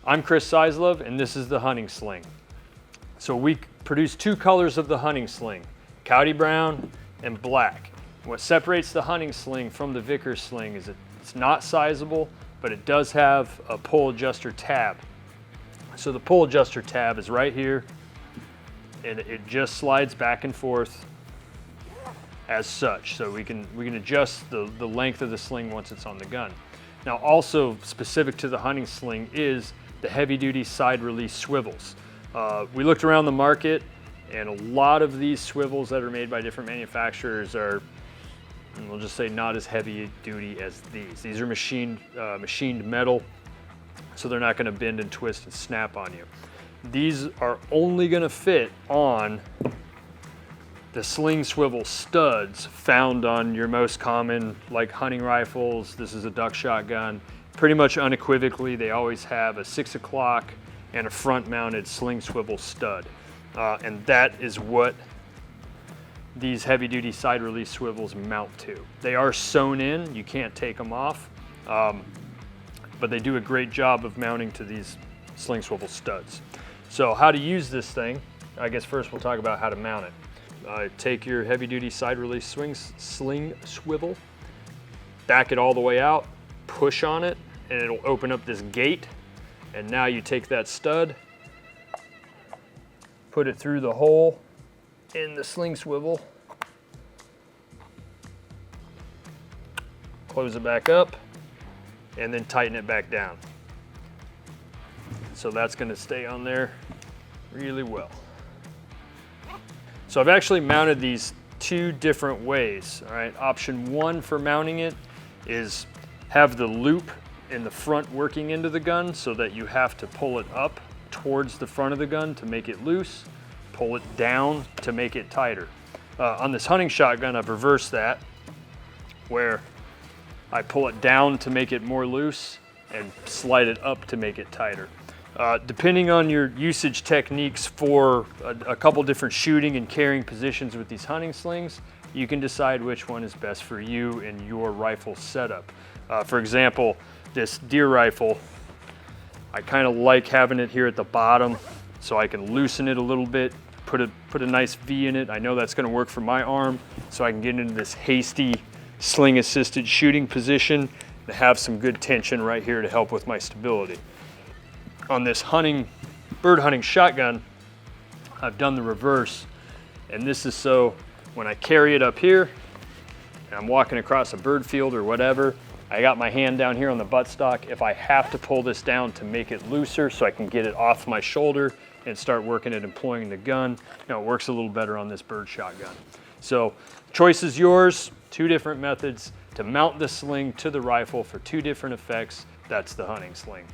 I'm Chris Sizelove, and this is the Hunting Sling. So we produce two colors of the Hunting Sling, coyote brown and black. What separates the Hunting Sling from the Vickers Sling is it's not sizable, but it does have a pull adjuster tab. So the pull adjuster tab is right here, and it just slides back and forth as such. So we can adjust the length of the sling once it's on the gun. Now also specific to the Hunting Sling is the heavy duty side release swivels. We looked around the market, and a lot of these swivels that are made by different manufacturers are, we'll just say, not as heavy duty as these. These are machined metal, so they're not going to bend and twist and snap on you. These are only going to fit on the sling swivel studs found on your most common, like, hunting rifles. This is a duck shotgun. Pretty much unequivocally, they always have a 6 o'clock and a front mounted sling swivel stud. And that is what these heavy duty side release swivels mount to. They are sewn in, you can't take them off, but they do a great job of mounting to these sling swivel studs. So how to use this thing, I guess first we'll talk about how to mount it. Take your heavy duty side release sling swivel, back it all the way out, push on it, and it'll open up this gate. And now you take that stud, put it through the hole in the sling swivel, close it back up, and then tighten it back down. So that's going to stay on there really well. So I've actually mounted these two different ways. All right, option one for mounting it is have the loop in the front working into the gun so that you have to pull it up towards the front of the gun to make it loose, pull it down to make it tighter. On this hunting shotgun, I've reversed that, where I pull it down to make it more loose and slide it up to make it tighter. Depending on your usage techniques for a couple different shooting and carrying positions with these hunting slings, you can decide which one is best for you and your rifle setup. For example, this deer rifle, I kind of like having it here at the bottom so I can loosen it a little bit, put a nice V in it. I know that's going to work for my arm, so I can get into this hasty sling assisted shooting position and have some good tension right here to help with my stability. On this bird hunting shotgun, I've done the reverse, and this is so when I carry it up here and I'm walking across a bird field or whatever, I got my hand down here on the buttstock. If I have to pull this down to make it looser so I can get it off my shoulder and start working at employing the gun, it works a little better on this bird shotgun. So choice is yours. Two different methods to mount the sling to the rifle for two different effects. That's the Hunting Sling.